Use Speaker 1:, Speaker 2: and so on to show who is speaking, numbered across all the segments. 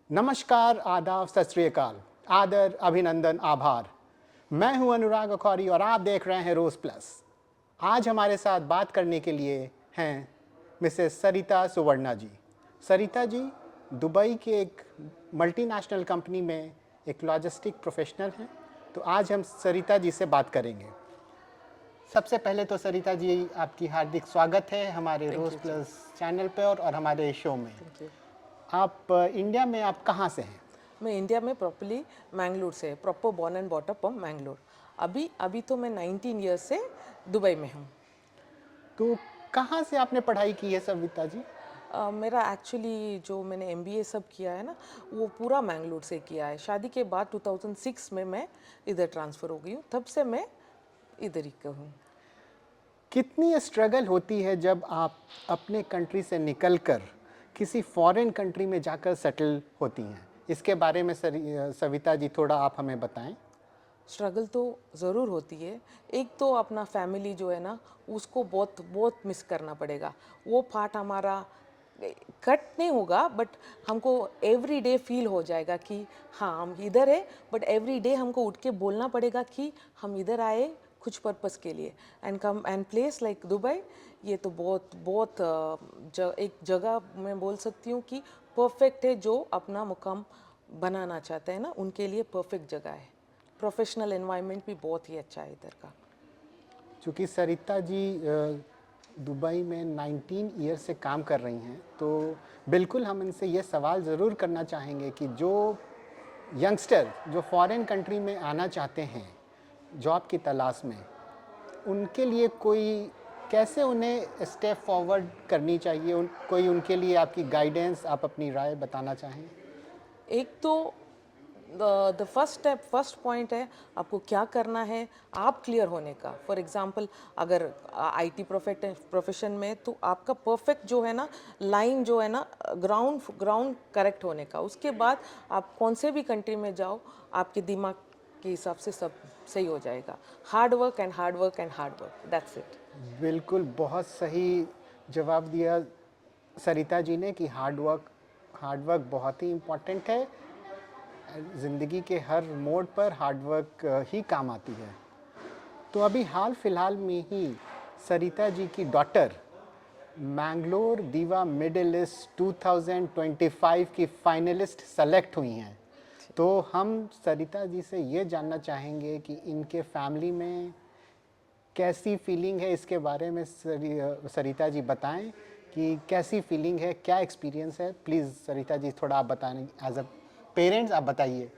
Speaker 1: नमस्कार, आदाब, सत श्री अकाल, आदर, अभिनंदन, आभार। मैं हूं अनुराग अखौरी और आप देख रहे हैं रोज प्लस। आज हमारे साथ बात करने के लिए हैं मिसेस सरिता सुवर्णा जी। सरिता जी दुबई के एक मल्टीनेशनल कंपनी में एक लॉजिस्टिक प्रोफेशनल हैं। तो आज हम सरिता जी से बात करेंगे। सबसे पहले तो सरिता जी आपकी हार्दिक स्वागत है हमारे
Speaker 2: थैंक
Speaker 1: रोज
Speaker 2: यू जी।
Speaker 1: प्लस चैनल पे और हमारे शो में।
Speaker 2: Thank you.
Speaker 1: आप इंडिया में आप कहाँ से हैं?
Speaker 2: मैं इंडिया में प्रॉपरली मैंगलोर से, proper born and bought up Mangalore. अभी अभी तो मैं 19 ईयर्स से दुबई में हूँ।
Speaker 1: तो कहाँ से आपने पढ़ाई की है सविता जी?
Speaker 2: मेरा एक्चुअली जो मैंने एमबीए सब किया है ना, वो पूरा मैंगलोर से किया है। शादी के बाद 2006 में मैं इधर ट्रांसफ़र हो गई हूँ, तब से मैं इधर ही का हूँ।
Speaker 1: कितनी स्ट्रगल होती है जब आप अपने कंट्री से निकलकर किसी फॉरेन कंट्री में जाकर सेटल होती हैं? इसके बारे में सविता जी थोड़ा आप हमें बताएं।
Speaker 2: स्ट्रगल तो ज़रूर होती है। एक तो अपना फैमिली जो है ना, उसको बहुत बहुत मिस करना पड़ेगा। वो पार्ट हमारा कट नहीं होगा, बट हमको एवरी डे फील हो जाएगा कि हाँ हम इधर है, बट एवरी डे हमको उठ के बोलना पड़ेगा कि हम इधर आए कुछ पर्पस के लिए। And come and place like Dubai, ये तो बहुत बहुत एक जगह मैं बोल सकती हूँ कि परफेक्ट है। जो अपना मुकाम बनाना चाहते हैं ना, उनके लिए परफेक्ट जगह है। प्रोफेशनल एनवायरनमेंट भी बहुत ही अच्छा है इधर का।
Speaker 1: चूँकि सरिता जी दुबई में 19 ईयर से काम कर रही हैं, तो बिल्कुल हम इनसे ये सवाल ज़रूर करना चाहेंगे कि जो यंगस्टर जो फॉरेन कंट्री में आना चाहते हैं जॉब की तलाश में, उनके लिए कोई कैसे उन्हें स्टेप फॉरवर्ड करनी चाहिए? कोई उनके लिए आपकी गाइडेंस, आप अपनी राय बताना चाहें?
Speaker 2: एक तो the first step, first point है आपको क्या करना है, आप क्लियर होने का। फॉर एग्जांपल, अगर आईटी प्रोफेशन में, तो आपका परफेक्ट जो है ना लाइन जो है ना, ग्राउंड ग्राउंड करेक्ट होने का। उसके बाद आप कौन से भी कंट्री में जाओ, आपके दिमाग के हिसाब से सब सही हो जाएगा। Hard work and hard work and hard work, that's it.
Speaker 1: बिल्कुल, बहुत सही जवाब दिया सरिता जी ने कि हार्ड वर्क बहुत ही इम्पोर्टेंट है। ज़िंदगी के हर मोड़ पर हार्ड वर्क ही काम आती है। तो अभी हाल फिलहाल में ही सरिता जी की डॉटर मैंगलोर दीवा मिडिल ईस्ट 2025 की फाइनलिस्ट सेलेक्ट हुई हैं। तो हम सरिता जी से ये जानना चाहेंगे कि इनके फैमिली में कैसी फीलिंग है, इसके बारे में सरिता जी बताएं कि कैसी फीलिंग है, क्या एक्सपीरियंस है। प्लीज़ सरिता जी थोड़ा आप बताएं, एज अ पेरेंट्स आप बताइए।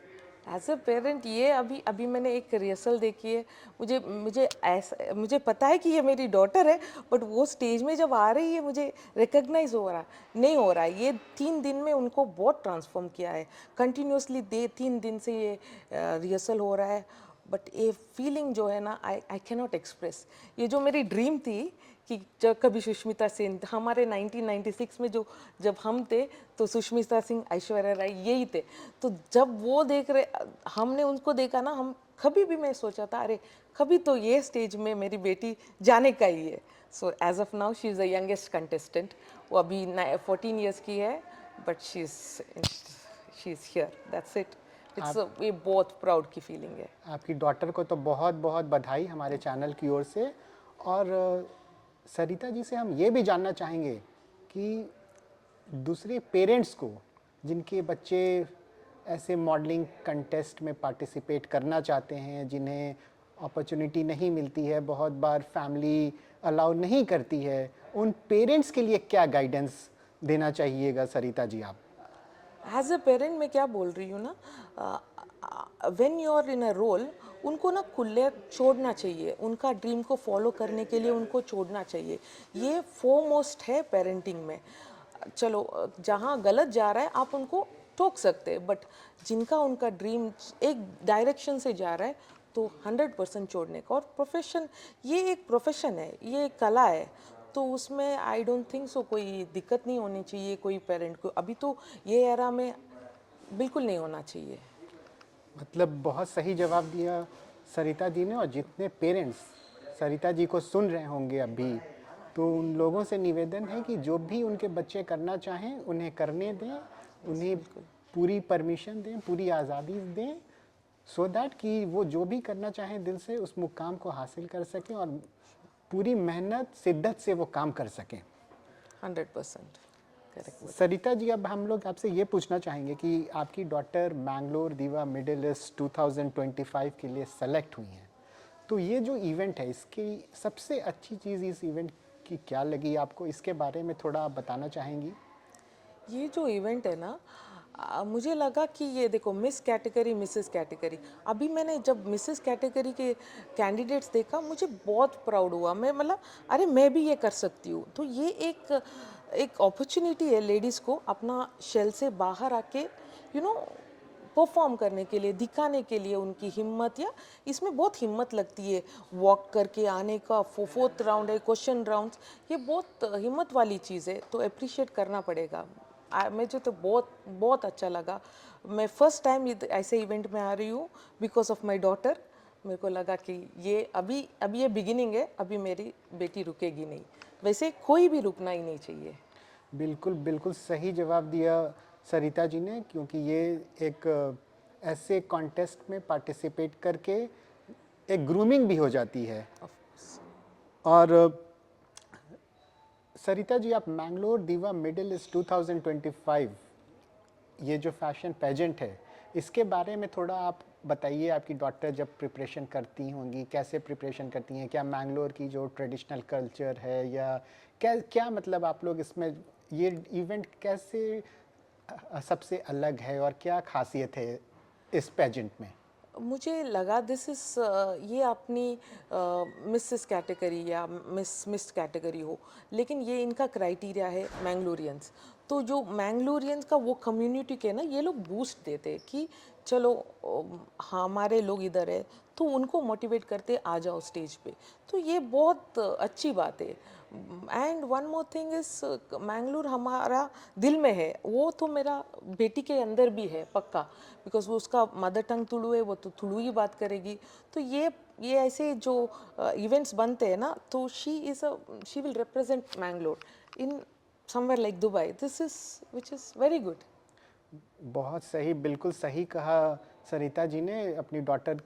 Speaker 2: एज अ पेरेंट, ये अभी अभी मैंने एक रिहर्सल देखी है। मुझे मुझे ऐसा मुझे पता है कि ये मेरी डॉटर है, बट वो स्टेज में जब आ रही है, मुझे रिकग्नाइज हो रहा नहीं हो रहा है। ये 3 दिन में उनको बहुत ट्रांसफॉर्म किया है। कंटिन्यूसली 3 दिन से ये रिहर्सल हो रहा है। बट ये फीलिंग जो है ना, आई कैन नॉट एक्सप्रेस। ये जो मेरी ड्रीम थी कि जब कभी सुष्मिता सेन, हमारे 1996 में जो जब हम थे, तो सुष्मिता सिंह, ऐश्वर्या राय यही थे। तो जब वो देख रहे, हमने उनको देखा ना, हम कभी भी मैं सोचा था अरे कभी तो ये स्टेज में मेरी बेटी जाने का ही है। So as of now she is the youngest contestant. वो अभी 14 ईयर्स की है, but she is here, that's it. It's
Speaker 1: आप
Speaker 2: ये बहुत प्राउड की फीलिंग है।
Speaker 1: आपकी डॉटर को तो बहुत बहुत बधाई हमारे चैनल की ओर से। और सरिता जी से हम ये भी जानना चाहेंगे कि दूसरे पेरेंट्स को जिनके बच्चे ऐसे मॉडलिंग कंटेस्ट में पार्टिसिपेट करना चाहते हैं, जिन्हें अपॉर्चुनिटी नहीं मिलती है, बहुत बार फैमिली अलाउ नहीं करती है, उन पेरेंट्स के लिए क्या गाइडेंस देना चाहिएगा सरिता जी आप?
Speaker 2: एज अ पेरेंट मैं क्या बोल रही हूँ ना, when you are in a role, उनको ना खुले छोड़ना चाहिए। उनका ड्रीम को फॉलो करने के लिए उनको छोड़ना चाहिए। ये फोरमोस्ट है पेरेंटिंग में। चलो जहाँ गलत जा रहा है आप उनको टोक सकते हैं, बट जिनका उनका ड्रीम एक डायरेक्शन से जा रहा है, तो 100% छोड़ने का। और प्रोफेशन, ये एक प्रोफेशन है, ये एक कला है। तो उसमें आई डोंट थिंक सो कोई दिक्कत नहीं होनी चाहिए कोई पेरेंट को। अभी तो ये एरा में बिल्कुल नहीं होना चाहिए।
Speaker 1: मतलब बहुत सही जवाब दिया सरिता जी ने। और जितने पेरेंट्स सरिता जी को सुन रहे होंगे अभी, तो उन लोगों से निवेदन है कि जो भी उनके बच्चे करना चाहें उन्हें करने दें,
Speaker 2: यस,
Speaker 1: उन्हें
Speaker 2: बिल्कुल।
Speaker 1: पूरी परमिशन दें, पूरी आज़ादी दें, सो दैट कि वो जो भी करना चाहें दिल से उस मुकाम को हासिल कर सकें और पूरी मेहनत शिद्दत से वो काम कर सकें।
Speaker 2: 100% करेक्ट।
Speaker 1: सरिता जी, अब हम लोग आपसे ये पूछना चाहेंगे कि आपकी डॉटर मैंगलोर दीवा मिडिल ईस्ट 2025 के लिए सेलेक्ट हुई हैं, तो ये जो इवेंट है इसकी सबसे अच्छी चीज़ इस इवेंट की क्या लगी आपको, इसके बारे में थोड़ा आप बताना चाहेंगी?
Speaker 2: ये जो इवेंट है ना, मुझे लगा कि ये देखो मिस कैटेगरी मिसेस कैटेगरी, अभी मैंने जब मिसेस कैटेगरी के कैंडिडेट्स देखा मुझे बहुत प्राउड हुआ। मैं मतलब अरे मैं भी ये कर सकती हूँ। तो ये एक अपॉर्चुनिटी है लेडीज़ को अपना शेल से बाहर आके परफॉर्म करने के लिए, दिखाने के लिए उनकी हिम्मत। या इसमें बहुत हिम्मत लगती है वॉक करके आने का। फोर्थ राउंड है, क्वेश्चन राउंड्स, ये बहुत हिम्मत वाली चीज़ है, तो अप्रिशिएट करना पड़ेगा। मुझे तो बहुत बहुत अच्छा लगा। मैं फर्स्ट टाइम ऐसे इवेंट में आ रही हूँ बिकॉज ऑफ माई डॉटर। मेरे को लगा कि ये अभी ये बिगिनिंग है, अभी मेरी बेटी रुकेगी नहीं। वैसे कोई भी रुकना ही नहीं चाहिए।
Speaker 1: बिल्कुल बिल्कुल सही जवाब दिया सरिता जी ने, क्योंकि ये एक ऐसे कॉन्टेस्ट में पार्टिसिपेट करके एक ग्रूमिंग भी हो जाती है। और सरिता जी, आप मैंगलोर दीवा मिडिल ईस्ट 2025 ये जो फैशन पेजेंट है इसके बारे में थोड़ा आप बताइए। आपकी डॉटर जब प्रिपरेशन करती होंगी, कैसे प्रिपरेशन करती हैं? क्या मैंगलोर की जो ट्रेडिशनल कल्चर है या क्या क्या मतलब आप लोग इसमें ये इवेंट कैसे सबसे अलग है और क्या खासियत है इस पेजेंट में?
Speaker 2: मुझे लगा दिस इज ये अपनी मिसेस कैटेगरी या मिस कैटेगरी हो, लेकिन ये इनका क्राइटेरिया है मैंगलोरियंस। तो जो मैंगलोरियंस का वो कम्युनिटी के ना ये लोग बूस्ट देते हैं कि चलो हमारे लोग इधर है, तो उनको मोटिवेट करते आ जाओ स्टेज पे। तो ये बहुत अच्छी बात है। And one more thing is Mangalore हमारा दिल में है, वो तो मेरा बेटी के अंदर भी है पक्का, बिकॉज वो उसका मदर टंग तुलु है, वो तो तुलु ही बात करेगी। तो ये ऐसे जो इवेंट्स बनते हैं ना, तो she will represent Mangalore in somewhere like Dubai. This is which is very good.
Speaker 1: बहुत सही, बिल्कुल सही कहा सरिता जी ने। अपनी डॉटर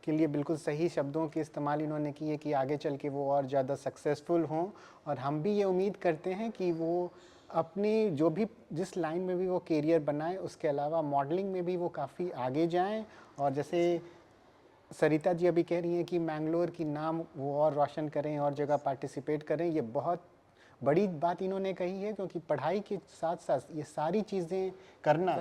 Speaker 1: के लिए बिल्कुल सही शब्दों के इस्तेमाल इन्होंने किए कि आगे चल के वो और ज़्यादा सक्सेसफुल हों। और हम भी ये उम्मीद करते हैं कि वो अपनी जो भी जिस लाइन में भी वो करियर बनाए, उसके अलावा मॉडलिंग में भी वो काफ़ी आगे जाएं। और जैसे सरिता जी अभी कह रही हैं कि मैंगलोर की नाम वो और रोशन करें और जगह पार्टिसिपेट करें, ये बहुत बड़ी बात इन्होंने कही है, क्योंकि पढ़ाई के साथ साथ ये सारी चीज़ें करना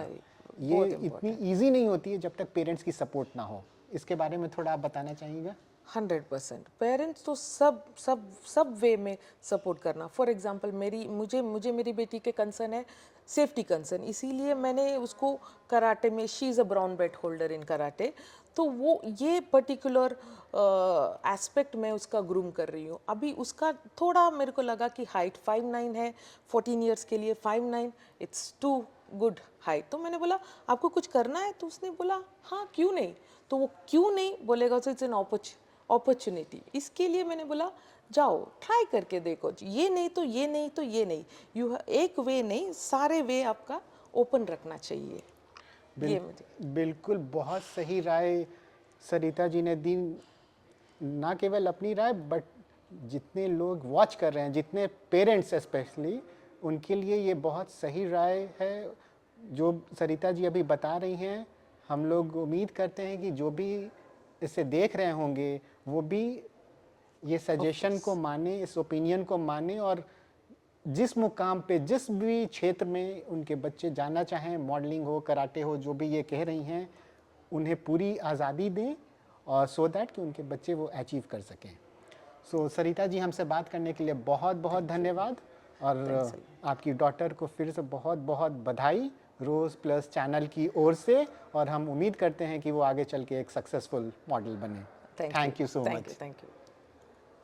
Speaker 1: ये इतनी ईजी नहीं होती है जब तक पेरेंट्स की सपोर्ट ना हो। इसके बारे में थोड़ा आप बताना चाहिएगा?
Speaker 2: 100% पेरेंट्स तो सब वे में सपोर्ट करना। फॉर एग्जांपल मुझे मेरी बेटी के कंसर्न है सेफ्टी कंसर्न, इसीलिए मैंने उसको कराटे में, she is a brown belt holder in karate, तो वो ये पर्टिकुलर एस्पेक्ट में उसका ग्रूम कर रही हूँ। अभी उसका थोड़ा मेरे को लगा कि हाइट 5'9" है 14 ईयर्स के लिए। 5'9" इट्स टू गुड हाइट। तो मैंने बोला आपको कुछ करना है? तो उसने बोला हाँ क्यों नहीं। तो वो क्यों नहीं बोलेगा, तो इट्स एन अपॉर्चुनिटी। इसके लिए मैंने बोला जाओ ट्राई करके देखो, ये नहीं तो ये नहीं तो ये नहीं, एक वे नहीं, सारे वे आपका ओपन रखना चाहिए। ये
Speaker 1: बिल्कुल बहुत सही राय सरिता जी ने दी। ना केवल अपनी राय, बट जितने लोग वॉच कर रहे हैं, जितने पेरेंट्स स्पेशली, उनके लिए ये बहुत सही राय है जो सरिता जी अभी बता रही हैं। हम लोग उम्मीद करते हैं कि जो भी इसे देख रहे होंगे वो भी ये सजेशन को माने, इस ओपिनियन को माने, और जिस मुकाम पे, जिस भी क्षेत्र में उनके बच्चे जाना चाहें, मॉडलिंग हो, कराटे हो, जो भी ये कह रही हैं, उन्हें पूरी आज़ादी दें और सो दैट कि उनके बच्चे वो अचीव कर सकें। सो सरिता जी, हमसे बात करने के लिए बहुत बहुत धन्यवाद। और आपकी डॉटर को फिर से बहुत बहुत बधाई रोज़ प्लस चैनल की ओर से, और हम उम्मीद करते हैं कि वो आगे चल के एक सक्सेसफुल मॉडल बने। Thank you so much.
Speaker 2: Thank you.